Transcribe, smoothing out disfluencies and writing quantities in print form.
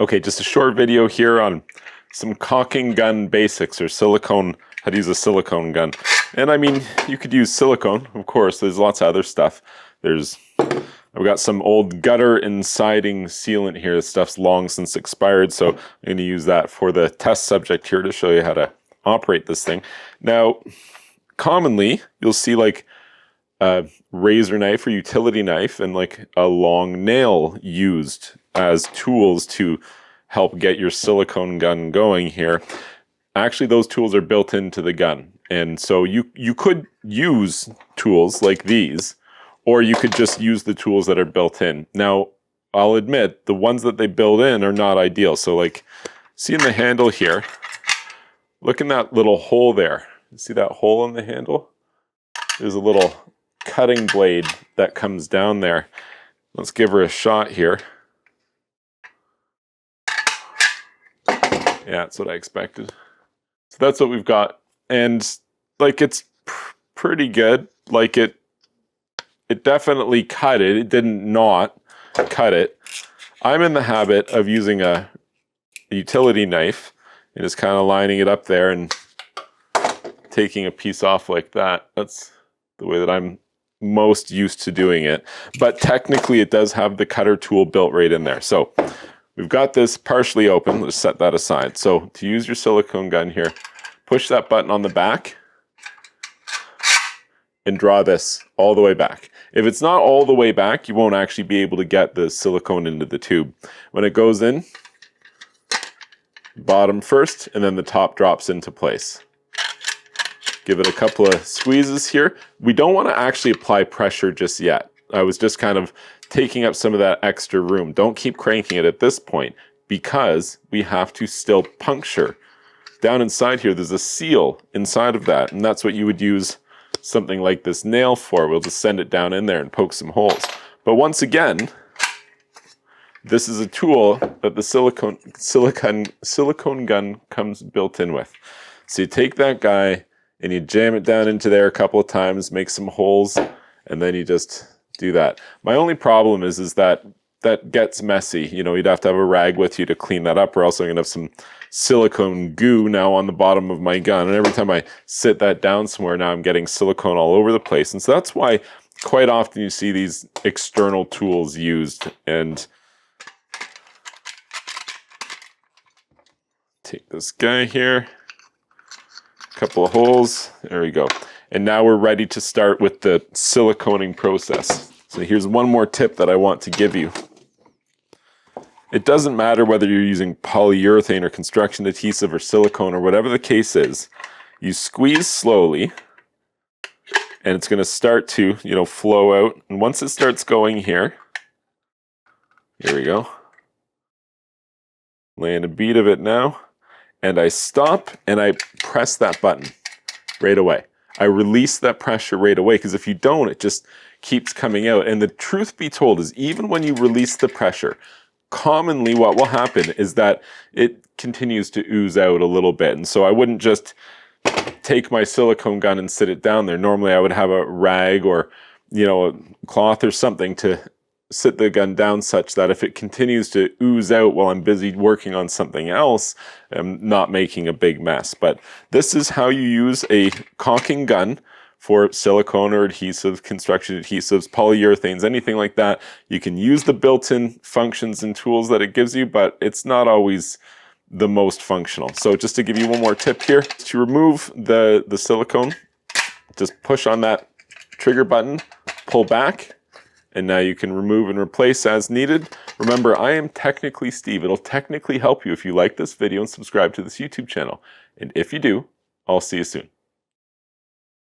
Okay, just a short video here on some caulking gun basics, or silicone, how to use a silicone gun. And I mean, you could use silicone, of course. There's lots of other stuff. I've got some old gutter and siding sealant here. This stuff's long since expired, so I'm going to use that for the test subject here to show you how to operate this thing. Now, commonly, you'll see like a razor knife or utility knife and like a long nail used as tools to help get your silicone gun going here. Actually, those tools are built into the gun. And so you could use tools like these, or you could just use the tools that are built in. Now, I'll admit, the ones that they build in are not ideal. So like, see in the handle here, look in that little hole there. See that hole in the handle? There's a little cutting blade that comes down there. Let's give her a shot here. Yeah, that's what I expected. So that's what we've got. And like, it's pretty good. Like it definitely cut it. It didn't not cut it. I'm in the habit of using a utility knife and just kind of lining it up there and taking a piece off like that. That's the way that I'm most used to doing it. But technically it does have the cutter tool built right in there. So we've got this partially open. Let's set that aside. So to use your silicone gun here, push that button on the back and draw this all the way back. If it's not all the way back, you won't actually be able to get the silicone into the tube. When it goes in, bottom first, and then the top drops into place. Give it a couple of squeezes here. We don't want to actually apply pressure just yet. I was just kind of taking up some of that extra room. Don't keep cranking it at this point, because we have to still puncture. Down inside here, there's a seal inside of that, and that's what you would use something like this nail for. We'll just send it down in there and poke some holes. But once again, this is a tool that the silicone gun comes built in with. So you take that guy and you jam it down into there a couple of times, make some holes, and then you just do that. My only problem is that gets messy. You know, you'd have to have a rag with you to clean that up, or else I'm gonna have some silicone goo now on the bottom of my gun. And every time I sit that down somewhere, now I'm getting silicone all over the place. And so that's why quite often you see these external tools used. And take this guy here, a couple of holes, there we go. And now we're ready to start with the siliconing process. So here's one more tip that I want to give you. It doesn't matter whether you're using polyurethane or construction adhesive or silicone or whatever the case is. You squeeze slowly and it's going to start to, you know, flow out. And once it starts going here we go. Laying a bead of it now. And I stop and I press that button right away. I release that pressure right away, because if you don't, it just keeps coming out. And the truth be told is, even when you release the pressure, commonly what will happen is that it continues to ooze out a little bit. And so I wouldn't just take my silicone gun and sit it down there. Normally I would have a rag or, you know, a cloth or something to sit the gun down such that if it continues to ooze out while I'm busy working on something else, I'm not making a big mess. But this is how you use a caulking gun for silicone or adhesive, construction adhesives, polyurethanes, anything like that. You can use the built-in functions and tools that it gives you, but it's not always the most functional. So just to give you one more tip here, to remove the silicone, just push on that trigger button, pull back, and now you can remove and replace as needed. Remember, I am Technically Steve. It'll technically help you if you like this video and subscribe to this YouTube channel. And if you do, I'll see you soon.